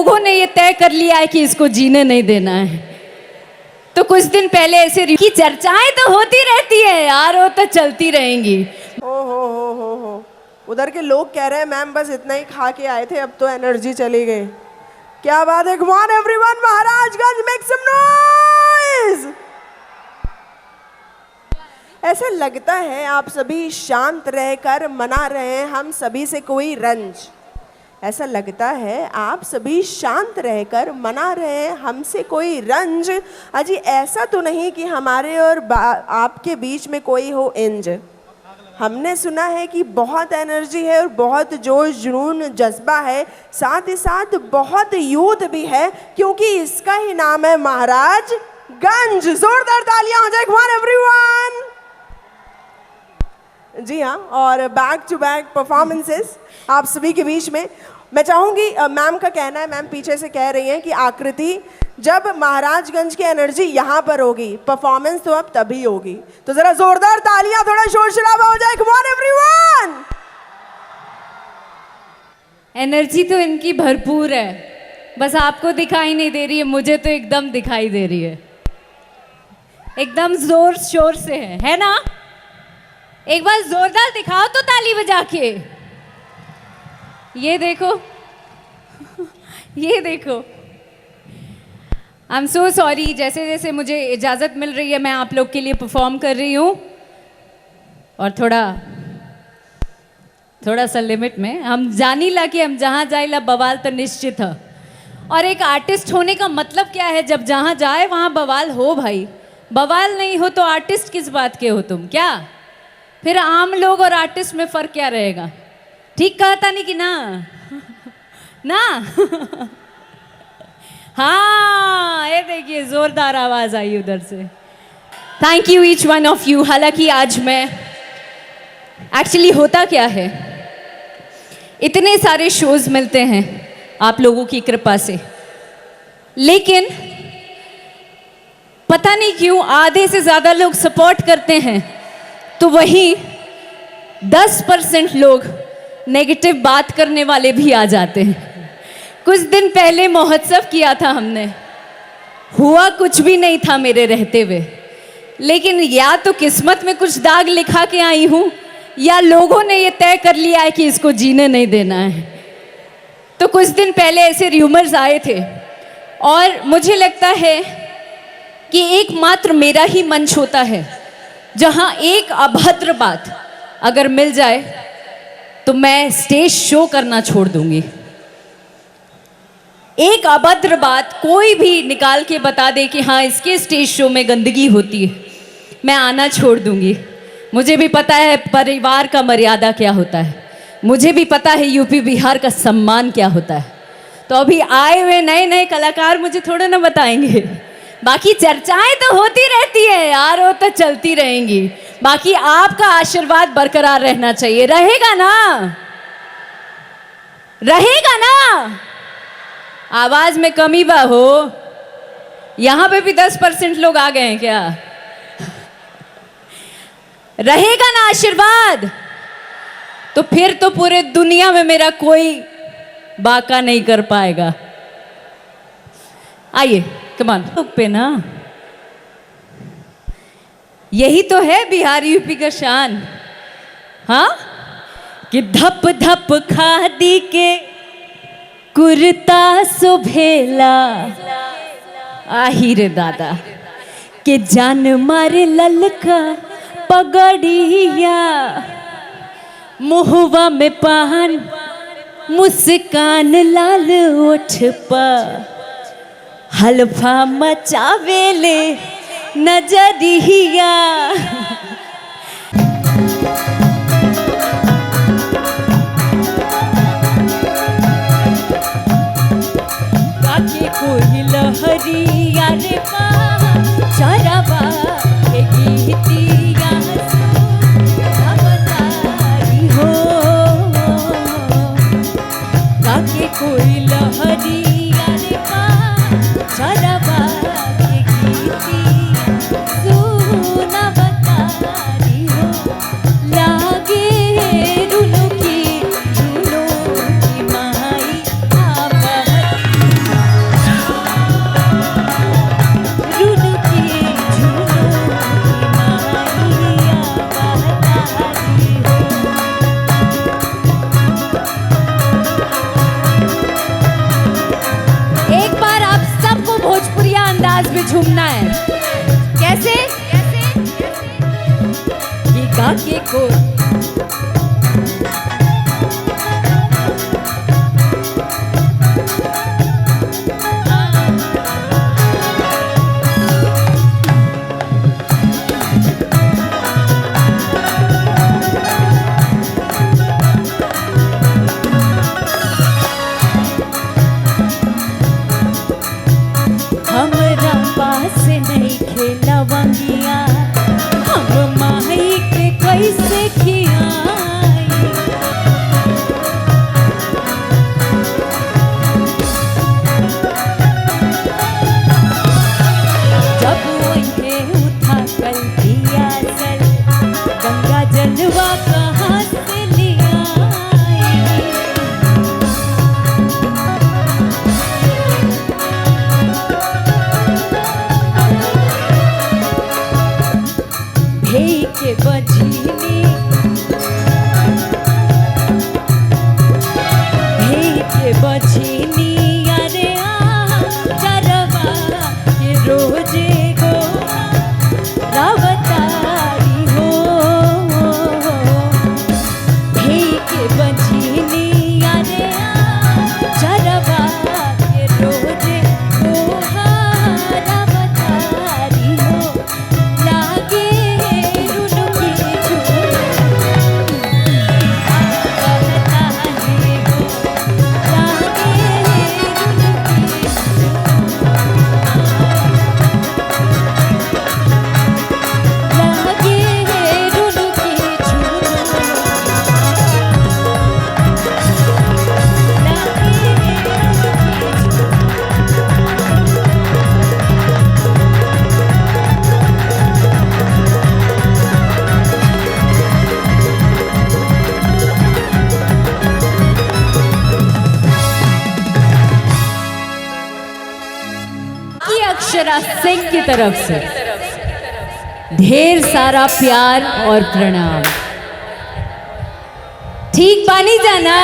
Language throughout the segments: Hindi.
लोगों ने ये तय कर लिया है कि इसको जीने नहीं देना है। तो कुछ दिन पहले ऐसे की चर्चाएं तो होती रहती है यार, वो तो चलती रहेंगी। हो उधर के लोग कह रहे हैं मैम बस इतना ही खा के आए थे, अब तो एनर्जी चली गई। क्या बात है, come on everyone, Maharajganj make some noise. ऐसा लगता है आप सभी शांत रहकर मना रहे हैं हम सभी से कोई रंज। ऐसा लगता है आप सभी शांत रहकर मना रहे हैं हमसे कोई रंज। अजी ऐसा तो नहीं कि हमारे और आपके बीच में कोई हो इंज। हमने सुना है कि बहुत एनर्जी है और बहुत जोश जुनून जज्बा है, साथ ही साथ बहुत यूथ भी है, क्योंकि इसका ही नाम है महाराजगंज। जोरदार तालियां हो जाए कमान एवरीवन। जी हाँ, और बैक टू बैक परफॉर्मेंसेस आप सभी के बीच में। मैं चाहूँगी, मैम का कहना है, मैम पीछे से कह रही हैं कि आकृति जब महाराजगंज की एनर्जी यहाँ पर होगी, परफॉर्मेंस तो अब तभी होगी। तो जरा जोरदार तालियां, थोड़ा शोर शराबा हो जाए, कम ऑन एवरीवन। एनर्जी तो इनकी भरपूर है, बस आपको दिखाई नहीं दे रही है, मुझे तो एकदम दिखाई दे रही है, एकदम जोर शोर से है ना? एक बार जोरदार दिखाओ तो ताली बजा के। ये देखो ये देखो। आई एम सो सॉरी, जैसे जैसे मुझे इजाज़त मिल रही है मैं आप लोग के लिए परफॉर्म कर रही हूँ, और थोड़ा सा लिमिट में। हम जानी ला कि हम जहाँ जाइला बवाल तो निश्चित है। और एक आर्टिस्ट होने का मतलब क्या है, जब जहाँ जाए वहाँ बवाल हो भाई। बवाल नहीं हो तो आर्टिस्ट किस बात के हो तुम? क्या फिर आम लोग और आर्टिस्ट में फ़र्क क्या रहेगा? ठीक कहा था नहीं कि ना? ना हाँ, ये देखिए जोरदार आवाज़ आई उधर से। Thank you each one of you. हालांकि आज मैं एक्चुअली होता क्या है, इतने सारे शोज़ मिलते हैं आप लोगों की कृपा से, लेकिन पता नहीं क्यों आधे से ज़्यादा लोग सपोर्ट करते हैं, तो वहीं 10% लोग नेगेटिव बात करने वाले भी आ जाते हैं। कुछ दिन पहले महोत्सव किया था हमने, हुआ कुछ भी नहीं था मेरे रहते हुए, लेकिन या तो किस्मत में कुछ दाग लिखा के आई हूँ, या लोगों ने ये तय कर लिया है कि इसको जीने नहीं देना है। तो कुछ दिन पहले ऐसे र्यूमर्स आए थे, और मुझे लगता है कि एकमात्र मेरा ही मंच होता है जहाँ एक अभद्र बात अगर मिल जाए तो मैं स्टेज शो करना छोड़ दूंगी। एक अभद्र बात कोई भी निकाल के बता दे कि हाँ इसके स्टेज शो में गंदगी होती है, मैं आना छोड़ दूंगी। मुझे भी पता है परिवार का मर्यादा क्या होता है, मुझे भी पता है यूपी बिहार का सम्मान क्या होता है। तो अभी आए हुए नए नए कलाकार मुझे थोड़ा ना बताएंगे। बाकी चर्चाएं तो होती रहती है यार, वो तो चलती रहेंगी। बाकी आपका आशीर्वाद बरकरार रहना चाहिए। रहेगा ना? रहेगा ना? आवाज में कमी बा हो। यहां पे भी 10% लोग आ गए हैं क्या? रहेगा ना आशीर्वाद? तो फिर तो पूरे दुनिया में मेरा कोई बाका नहीं कर पाएगा। आइए कमान पे ना, यही तो है बिहार यूपी का शान। हाँ कि धप धप खादी के कुर्ता सुभेला, आहिर दादा के जान मारे ललका पगड़िया, मुहवा में पान मुस्कान लाल ओठ पर, हल्फा मचावेले नजरिया। काके कोई लहरिया रे पा चरवा के गीतिया अवतारी हो। काके कोई लहरिया रे पा चरवा के गीतिया सुनवतारी हो। लागे रुनु की माई आवती झूमना है। कैसे? ये गा के को हमरा पास नहीं खेला वंगिया, हम माई के कैसे खियाई। जब उन्हें उठा कर दिया जल, गंगा जलवा कहाँ से लिया। भेई के बझिनी, भेई के बझिनी, अरे चरवा के रोजे गो रावतारी हो। भेई के बझिनी, अरे चरवा के रोजे गो रावतारी हो। लागे अक्षरा सिंह की तरफ से ढेर सारा प्यार और प्रणाम। ठीक पानी जाना।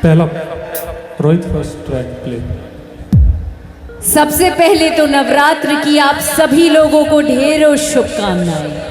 पहला रोहित फर्स्ट ट्रैक प्ले। सबसे पहले तो नवरात्र की आप सभी लोगों को ढेरों शुभकामनाएं।